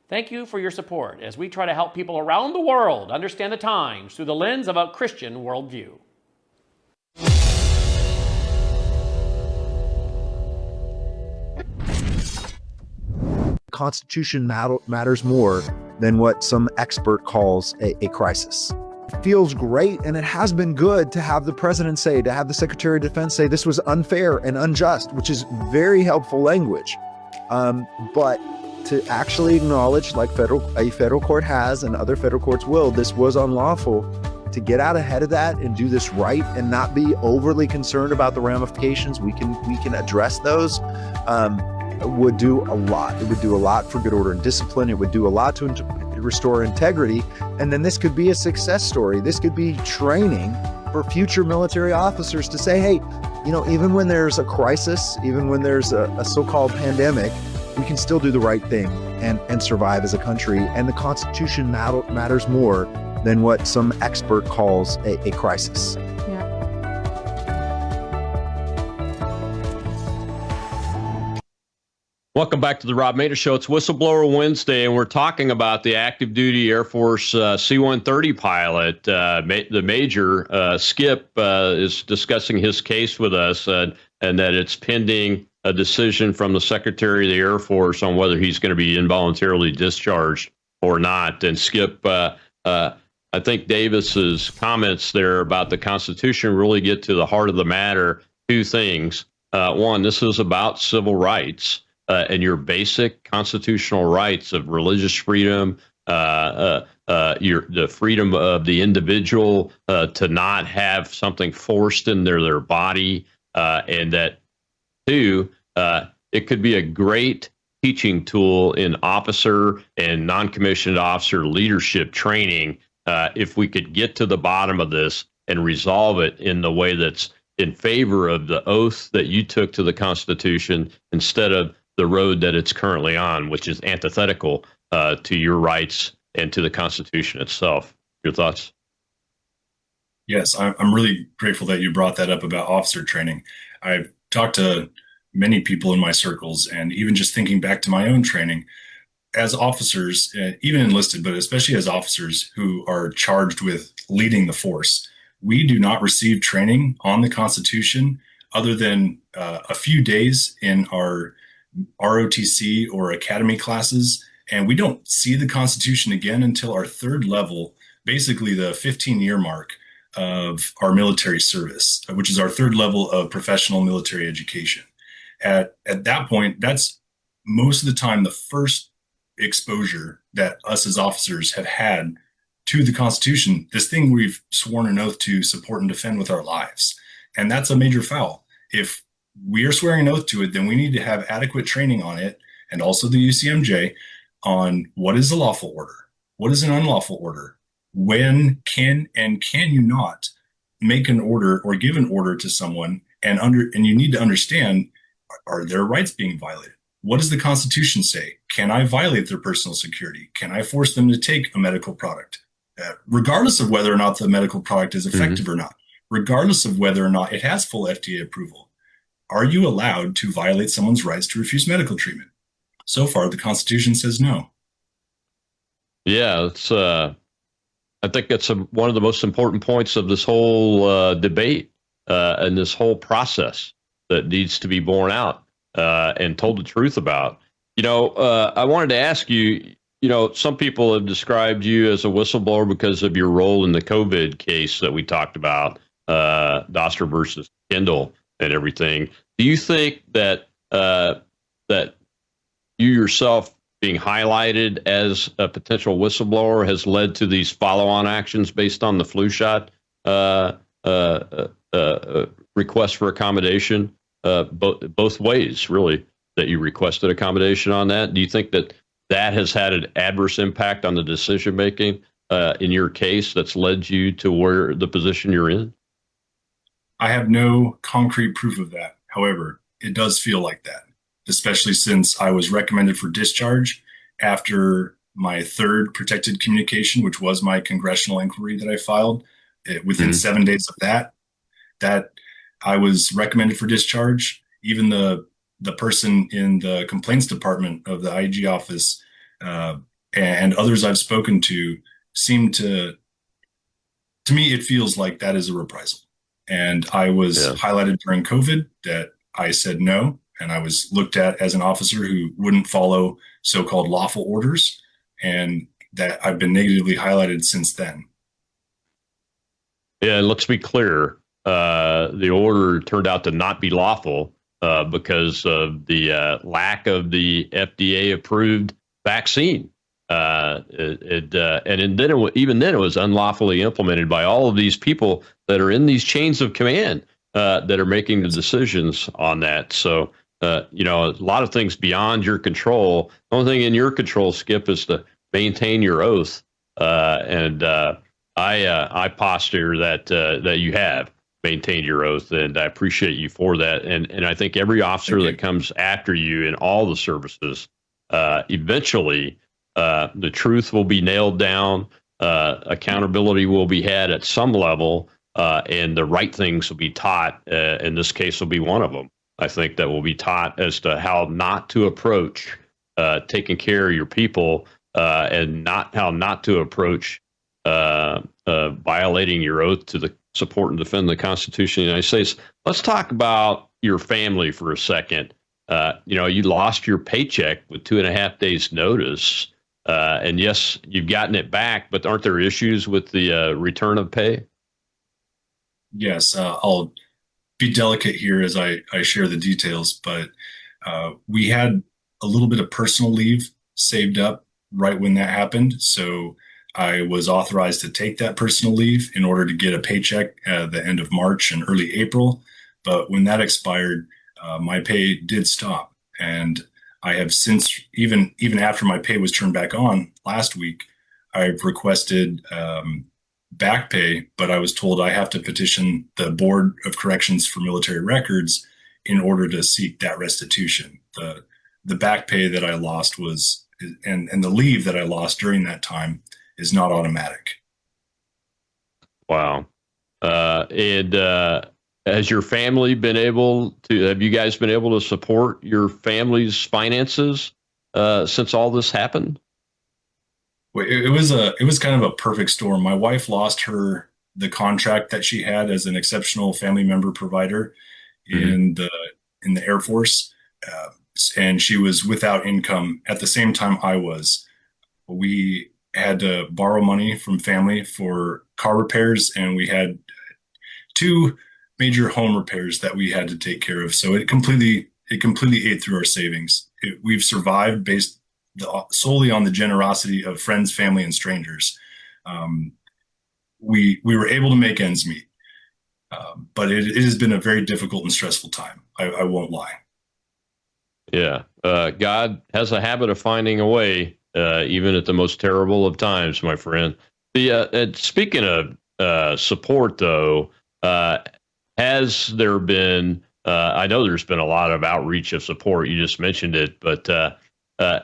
Thank you for your support as we try to help people around the world understand the times through the lens of a Christian worldview. Constitution matters more than what some expert calls a crisis. It feels great, and it has been good to have the president say, to have the Secretary of Defense say this was unfair and unjust, which is very helpful language. But to actually acknowledge, like a federal court has and other federal courts will, this was unlawful, to get out ahead of that and do this right and not be overly concerned about the ramifications, we can address those, would do a lot. It would do a lot for good order and discipline. It would do a lot to restore integrity. And then this could be a success story. This could be training for future military officers to say, hey, even when there's a crisis, even when there's a so-called pandemic, we can still do the right thing and survive as a country. And the Constitution matters more than what some expert calls a crisis. Yeah. Welcome back to the Rob Maida Show. It's Whistleblower Wednesday, and we're talking about the active duty Air Force C-130 pilot. The Major, Skip, is discussing his case with us, and that it's pending a decision from the Secretary of the Air Force on whether he's going to be involuntarily discharged or not. And Skip, I think Davis's comments there about the Constitution really get to the heart of the matter. Two things. One, this is about civil rights. And your basic constitutional rights of religious freedom, the freedom of the individual to not have something forced in their body, and that, two, it could be a great teaching tool in officer and non-commissioned officer leadership training if we could get to the bottom of this and resolve it in the way that's in favor of the oath that you took to the Constitution instead of the road that it's currently on, which is antithetical to your rights and to the Constitution itself. Your thoughts? Yes, I'm really grateful that you brought that up about officer training. I've talked to many people in my circles, and even just thinking back to my own training as officers, even enlisted, but especially as officers who are charged with leading the force, we do not receive training on the Constitution other than a few days in our ROTC or academy classes, and we don't see the Constitution again until our third level, basically the 15-year mark of our military service, which is our third level of professional military education. At that point, that's most of the time the first exposure that us as officers have had to the Constitution, this thing we've sworn an oath to support and defend with our lives. And that's a major foul. If we are swearing an oath to it, then we need to have adequate training on it, and also the UCMJ, on what is a lawful order, what is an unlawful order, when can you not make an order or give an order to someone, and you need to understand, are their rights being violated? What does the Constitution say? Can I violate their personal security? Can I force them to take a medical product? Regardless of whether or not the medical product is effective or not, regardless of whether or not it has full FDA approval, are you allowed to violate someone's rights to refuse medical treatment? So far, the Constitution says no. Yeah, it's. I think it's one of the most important points of this whole debate and this whole process that needs to be borne out and told the truth about. I wanted to ask you. Some people have described you as a whistleblower because of your role in the COVID case that we talked about, Doster versus Kendall and everything. Do you think that that you yourself being highlighted as a potential whistleblower has led to these follow-on actions based on the flu shot request for accommodation, both ways, really, that you requested accommodation on that? Do you think that has had an adverse impact on the decision-making in your case that's led you to where the position you're in? I have no concrete proof of that. However, it does feel like that, especially since I was recommended for discharge after my third protected communication, which was my congressional inquiry that I filed. Within 7 days of that I was recommended for discharge. Even the person in the complaints department of the IG office and others I've spoken to seem to me, it feels like that is a reprisal. And I was highlighted during COVID that I said no, and I was looked at as an officer who wouldn't follow so-called lawful orders, and that I've been negatively highlighted since then. Yeah, and let's be clear. The order turned out to not be lawful because of the lack of the FDA-approved vaccine. Even then it was unlawfully implemented by all of these people that are in these chains of command that are making the decisions on that. So, a lot of things beyond your control. The only thing in your control, Skip, is to maintain your oath. I posture that you have maintained your oath, and I appreciate you for that. And I think every officer that comes after you in all the services, eventually the truth will be nailed down, accountability will be had at some level, and the right things will be taught. In this case, will be one of them. I think that will be taught as to how not to approach taking care of your people, and how not to approach violating your oath to support and defend the Constitution of the United States. Let's talk about your family for a second. You lost your paycheck with 2.5 days notice. And yes, you've gotten it back, but aren't there issues with the return of pay? Yes, I'll be delicate here as I share the details, but we had a little bit of personal leave saved up right when that happened. So I was authorized to take that personal leave in order to get a paycheck at the end of March and early April. But when that expired, my pay did stop. And I have since, even after my pay was turned back on last week, I've requested back pay, but I was told I have to petition the Board of Corrections for Military Records in order to seek that restitution. The back pay that I lost was, and the leave that I lost during that time is not automatic. Wow. Has your family have you guys been able to support your family's finances since all this happened? Well, it was kind of a perfect storm. My wife lost the contract that she had as an exceptional family member provider in the Air Force, and she was without income at the same time I was. We had to borrow money from family for car repairs, and we had 2 major home repairs that we had to take care of. So it completely ate through our savings. We've survived based solely on the generosity of friends, family, and strangers. We were able to make ends meet, but it has been a very difficult and stressful time. I won't lie. Yeah. God has a habit of finding a way, even at the most terrible of times, my friend. Speaking of support, though, has there been, I know there's been a lot of outreach of support. You just mentioned it, but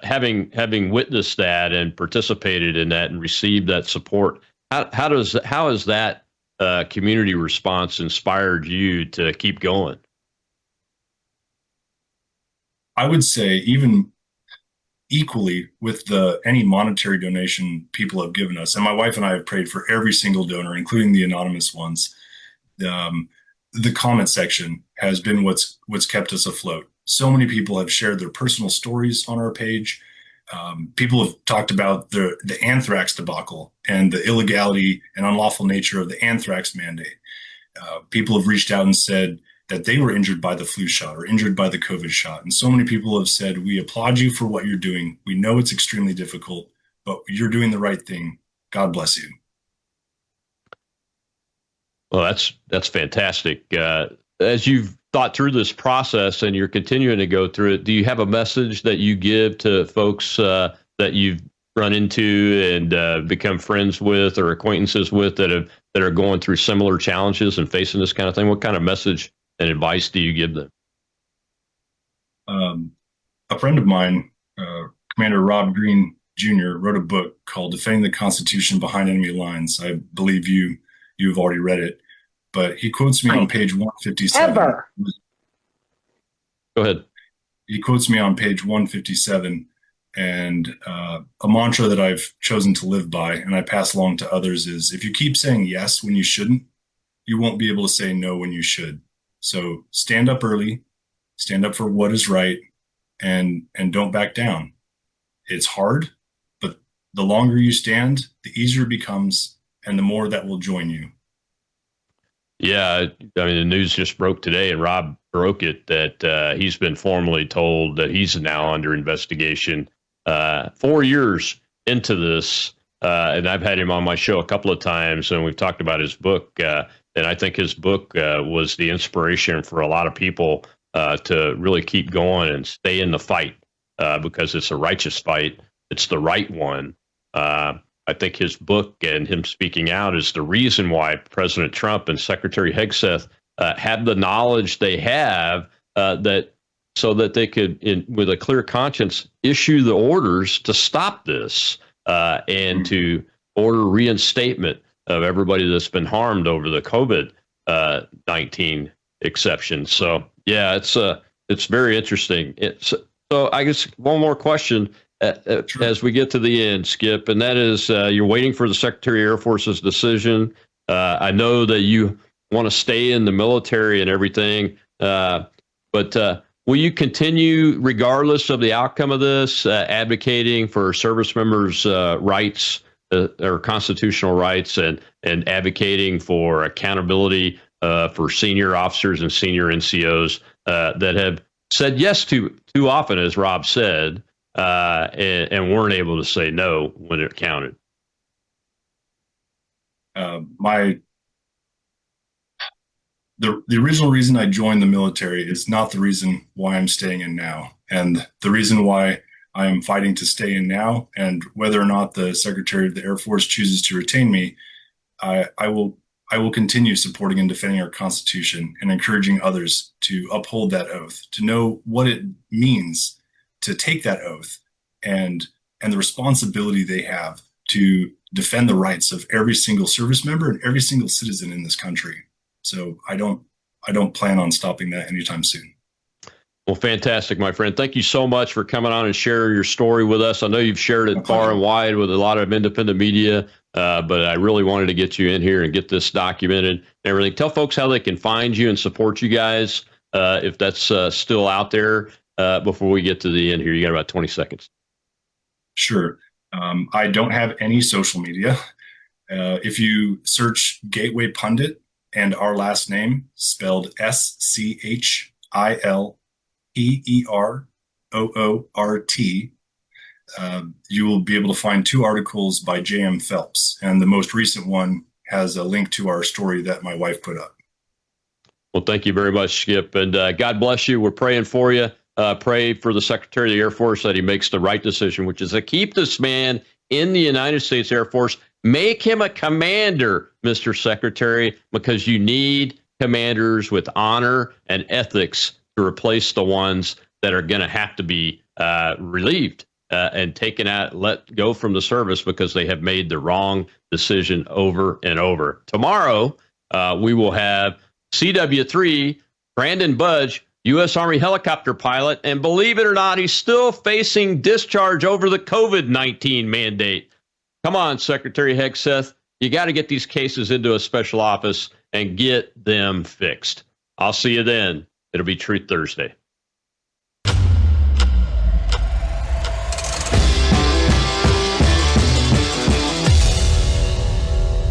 having witnessed that and participated in that and received that support, how has that community response inspired you to keep going? I would say even equally with any monetary donation people have given us, and my wife and I have prayed for every single donor, including the anonymous ones. The comment section has been what's kept us afloat. So many people have shared their personal stories on our page. People have talked about the anthrax debacle and the illegality and unlawful nature of the anthrax mandate. People have reached out and said that they were injured by the flu shot or injured by the COVID shot. And so many people have said, we applaud you for what you're doing. We know it's extremely difficult, but you're doing the right thing. God bless you. Well, that's fantastic. As you've thought through this process and you're continuing to go through it, do you have a message that you give to folks that you've run into and become friends with or acquaintances with that are going through similar challenges and facing this kind of thing? What kind of message and advice do you give them? A friend of mine, Commander Rob Green Jr., wrote a book called Defending the Constitution Behind Enemy Lines. I believe you've already read it, but he quotes me on page 157. Ever. Go ahead. He quotes me on page 157, and a mantra that I've chosen to live by and I pass along to others is, if you keep saying yes when you shouldn't, you won't be able to say no when you should. So stand up early, stand up for what is right, and don't back down. It's hard, but the longer you stand, the easier it becomes, and the more that will join you. Yeah, I mean, the news just broke today, and Rob broke it, that he's been formally told that he's now under investigation 4 years into this. And I've had him on my show a couple of times, and we've talked about his book. And I think his book was the inspiration for a lot of people to really keep going and stay in the fight because it's a righteous fight. It's the right one. I think his book and him speaking out is the reason why President Trump and Secretary Hegseth have the knowledge they have so that they could, with a clear conscience, issue the orders to stop this and to order reinstatement of everybody that's been harmed over the COVID-19 exception. So, yeah, it's very interesting. So I guess one more question. As we get to the end, Skip, and that is you're waiting for the Secretary of Air Force's decision. I know that you want to stay in the military and everything, but will you continue, regardless of the outcome of this, advocating for service members' rights or constitutional rights and advocating for accountability for senior officers and senior NCOs that have said yes too often, as Rob said, and weren't able to say no when it counted? The original reason I joined the military is not the reason why I'm staying in now. And the reason why I am fighting to stay in now, and whether or not the Secretary of the Air Force chooses to retain me, I will continue supporting and defending our Constitution and encouraging others to uphold that oath, to know what it means to take that oath and the responsibility they have to defend the rights of every single service member and every single citizen in this country. So I don't plan on stopping that anytime soon. Well, fantastic, my friend. Thank you so much for coming on and sharing your story with us. I know you've shared it far and wide with a lot of independent media, but I really wanted to get you in here and get this documented and everything. Tell folks how they can find you and support you guys, if that's still out there, before we get to the end here. You got about 20 seconds. Sure. I don't have any social media. If you search Gateway Pundit and our last name, spelled SCHILPEROORT, you will be able to find 2 articles by J.M. Phelps. And the most recent one has a link to our story that my wife put up. Well, thank you very much, Skip. And God bless you. We're praying for you. Pray for the Secretary of the Air Force that he makes the right decision, which is to keep this man in the United States Air Force. Make him a commander, Mr. Secretary, because you need commanders with honor and ethics to replace the ones that are going to have to be relieved and taken out, let go from the service because they have made the wrong decision over and over. Tomorrow, we will have CW3, Brandon Budge, U.S. Army helicopter pilot, and believe it or not, he's still facing discharge over the COVID-19 mandate. Come on, Secretary Hegseth, you got to get these cases into a special office and get them fixed. I'll see you then. It'll be Truth Thursday.